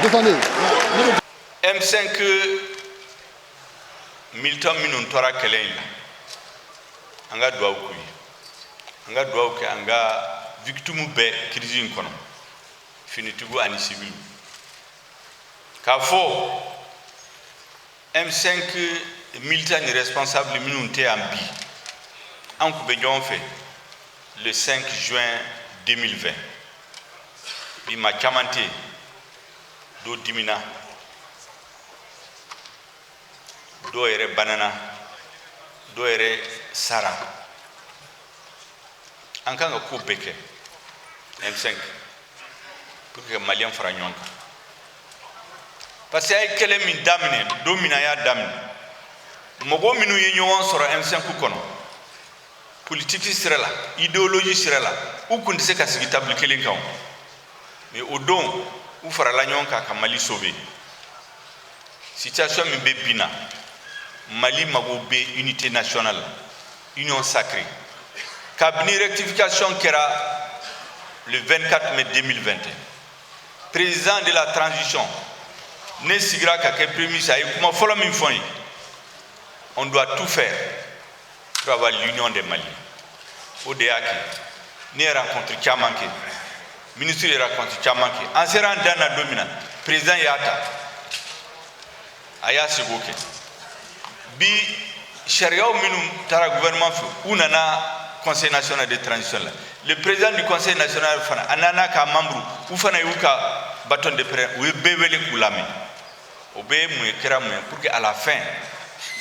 Attendez. M5 militant minun tora kelen la. Anga duaw ko yi. Anga duaw ke anga victime be crise kono. Finitigu ani civil. Ka fo M5 militant irresponsable minun te ambi. An ko be jon fait le 5 juin 2020. Bi ma chamante do dimina do ere banana do ere sara an kan ga ko beke M5 pour que malien fara nyonka parce que ay kele min damine do mina ya damine mogo minu ye ñowon soro M5 kono politique sirela idéologie sirela ou kundi se ka sigi table kelen kaw mais au don ou fara la nyonka ka Mali sauver situation min be bina Mali mago be unité nationale union sacrée cabinet rectification kera le 24 mai 2021 président de la transition ne sigira ka ke prémisse ay kuma folo min foni on doit tout faire pour avoir l'union des Mali au déaki ne rencontre Tchamanké ministre de rencontre Tchamanké en serant dans la domina président yata aya sigoke bi sharia minum tara gouvernement fait unana conseil national de transition là le président du conseil national fana anana ka membre ou fana yuka bâton de prêt ou bebele kulame obe mu kera mu pour que à la fin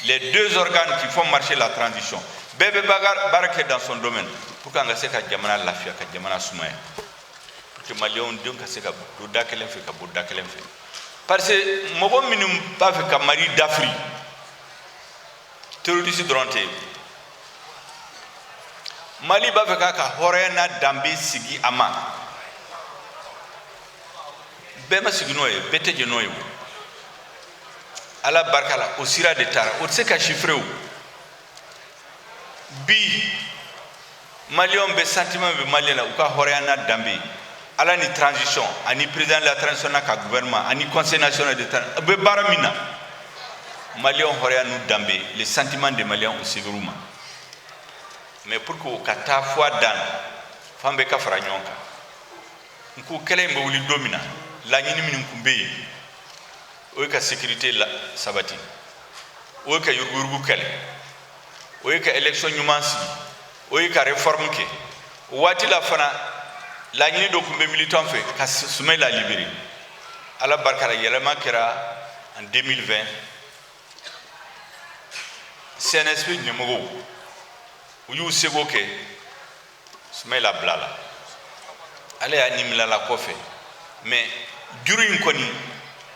les deux organes qui font marcher la transition bebe bagar barake dans son domaine pour que ngase ka jamana lafia ka jamana sumaya pour que malion donc ka se ka boda kelen fe ka boda kelen fe parce que mogo minum ba fe ka mari d'Afrique terroriste dronte Mali ba fe ka horena dambe sigi ama be ma sigi noye bete je noye ala barkala o sira de tara o se ka chiffrer bi malion be sentiment be malien la o ka horena dambe ala ni transition ani président de la transition na ka gouvernement ani conseil national de transition be baramina Maliens auraient nous dambe les sentiments des Maliens au Ségouruma. Mais pour que kata fois dan fambe ka franyonka. Nku kele mbo wuli domina la nyini min kumbe. O ka sécurité la sabati. O ka yurgurgu kele. O ka élection nyumansi. O ka réforme ke. Wati la fana la nyini do kumbe militant fait ka soumet la libérer. Ala barkala yelema kera en 2020. CNSP numéro où you segoke smela blala ale animla la kofe mais juru koni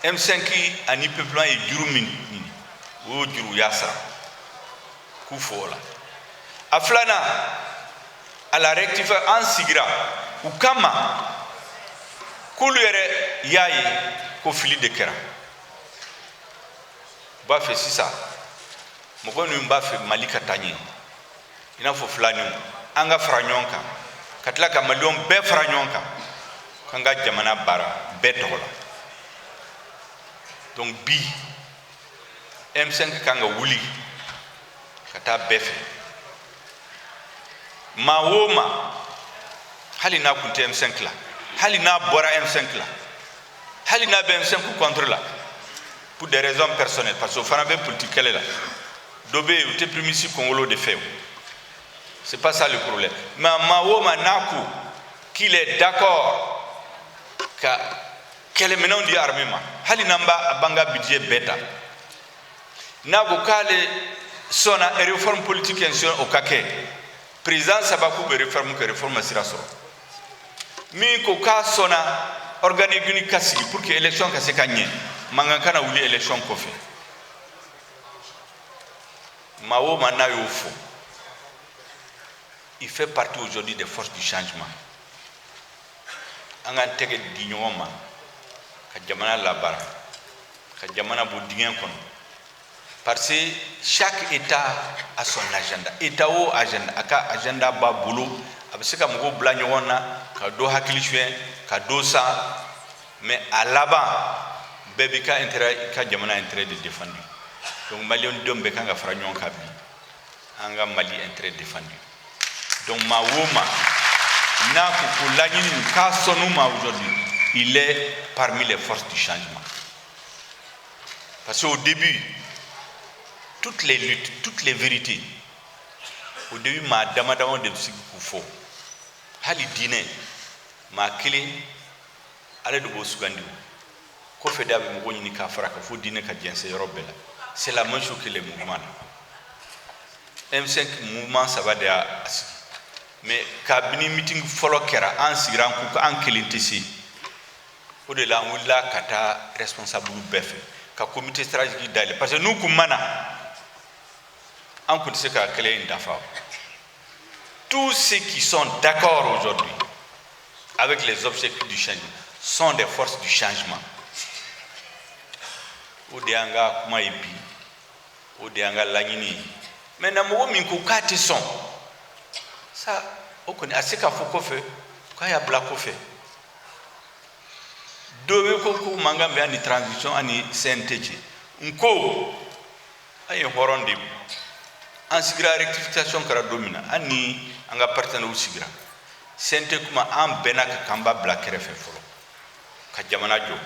M5 ani peuple et juru min o juru yasa ku fola aflana ala rectifier en sigra ou kama kulere yayi ko fili de kera ba fe sisa mogo nu mba fe Mali katanye ina fo flani anga franyonka katla ka malion be franyonka kanga jamana bara betola donc bi M5 kanga wuli kata befe mawoma hali na kunte M5 la hali na bora M5 la hali na be M5 contre la pour des raisons personnelles parce que fana be politique là Dobé ou te primisi Congolo de fait. C'est pas ça le problème. Mais Mawoma Naku, qu'il est d'accord qu'elle est maintenant du armement. Halinamba abanga budget bêta. Naku kale sona réforme politique au kake. Président Sabakou be réforme siraso. Mi ko ka sona organique unique kasi pour que élection ka se gagner. Mangakana ouli élection ko fait. Mao Manayofo, il fait partie aujourd'hui des forces du changement. On a intégré Dignoma, Kadjamana Labara, Kadjamana Boudingen Kon. Parce que chaque État a son agenda. État au agenda, aka agenda ba boulot, abseka mgo blanyona, kado hakilishwe, kado sa, mais à là-bas, bɛɛ ka intérêt ka jamana intérêt de défendu donc malien dom be kan ga fara ɲɔgɔn kan bi an ga Mali intérêt défendu donc ma woma n'a ko laɲini ka sonu ma aujourd'hui il est parmi les forces du changement parce qu'au début toutes les luttes toutes les vérités au début ma damadama de sigi ku fo hali diinɛ ma kelen ale de b'o sugandi kɔfɛ de a bɛ mɔgɔ ɲini k'a fara ka fo diinɛ ka jɛnsɛn yɔrɔ bɛɛ la c'est la même chose que les mouvements M5 mouvement saba de y'a sigi mais kabini meeting fɔlɔ kɛra an sigira an ko an kelen tɛ se o de la an wulila ka taa responsable bɛɛ fɛ ka comité stratégique dayɛlɛ parce que n'u kun mana an kun tɛ se ka kɛlɛ in dafa tous ceux qui sont d'accord aujourd'hui avec les objectifs du changement sont des forces du changement o de y'an ka kuma ye bi o de y'an ka laɲini ye maintenant mɔgɔ min ko k'a tɛ sɔn ça o kɔni a se ka fɔ kɔfɛ k'a y'a bila kɔfɛ dɔ bɛ ko mankan bɛ ani transition ani CNT cɛ n ko an ye hɔrɔn de ye an sigira rectification kɛra don min na an ni an ka partenaires sigira CNT kuma an bɛnna ka k'an b'a bila kɛrɛfɛ fɔlɔ ka jamana jɔ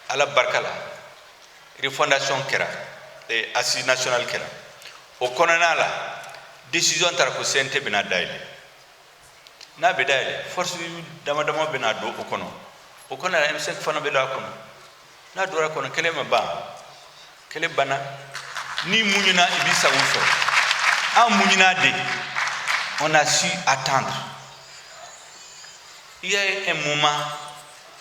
ala barika la refondation kɛra assise nationale kɛra o kɔnɔna la décision taara ko CNT bɛna dayɛlɛ n'a bɛ dayɛlɛ force dama dama bɛna don o kɔnɔ o kɔnɔ la M5 fana bɛ don a kɔnɔ n'a donna a kɔnɔ kɛlɛ ma ban kɛlɛ banna ni muɲuna i b'i sago sɔrɔ an muɲuna de on a su attendre il y a un moment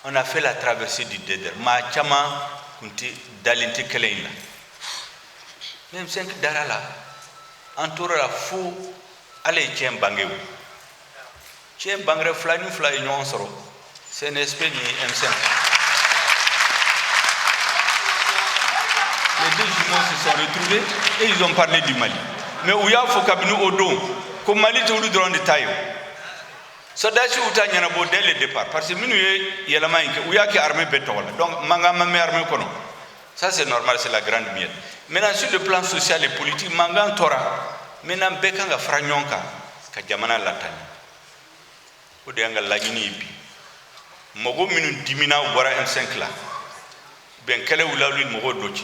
on a fait la traversée du désert maa caman kun tɛ dalen tɛ kɛlɛ in la M5 dara la an tora la fo ale ye tiɲɛ bange o tiɲɛ bangera fila ni fila ye ɲɔgɔn sɔrɔ CNSP ni M5 les deux jumeaux se sont retrouvés et ils ont parlé du Mali mais u y'a fɔ kabini o don ko Mali tɛ olu dɔrɔn de ta ye soldats u ta ɲɛnabɔ dès le départ parce que minnu ye yɛlɛma in kɛ u y'a kɛ armée bɛɛ tɔgɔ la donc mankan ma mɛn armée kɔnɔ ça c'est normal c'est la grande miette maintenant sur le plan social et politique mankan tora maintenant bɛɛ kan ka fara ɲɔgɔn kan ka jamana latanya o de y'an ka laɲini ye bi mɔgɔ minnu dimina u bɔra M5 la bɛn kɛlɛ wulila olu ni mɔgɔw dɔ cɛ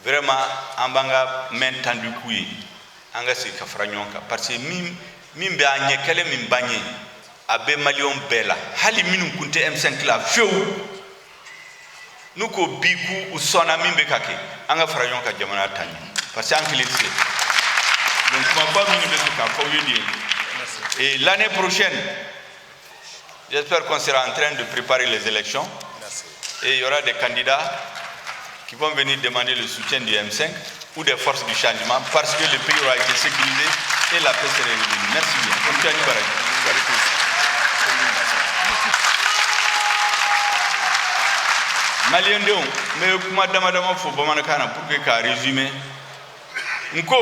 vraiment an b'an ka main tendue k'u ye an ka segin ka fara ɲɔgɔn kan parce que min bɛ a ɲɛ kɛlɛ min ban ye a bɛ maliyɛnw bɛɛ la hali minnu kun tɛ M5 la fiyewu n'u ko bi k'u sɔnna min bɛ ka kɛ an ka fara ɲɔgɔn kan jamana ta ɲɛ parce que an kelen tɛ se donc kumaba minnu bɛ se k'a fɔ aw ye de ye et l'année prochaine j'espère qu'on sera en train de préparer les élections et il y aura des candidats qui vont venir demander le soutien du M5 ou des forces du changement parce que le pays aura été sécurisé et la paix serait revenue. Merci bien. Continue, Barak. Malien Déon, mais kuma dama dama fo bamanakana pour que ka résumer. Nko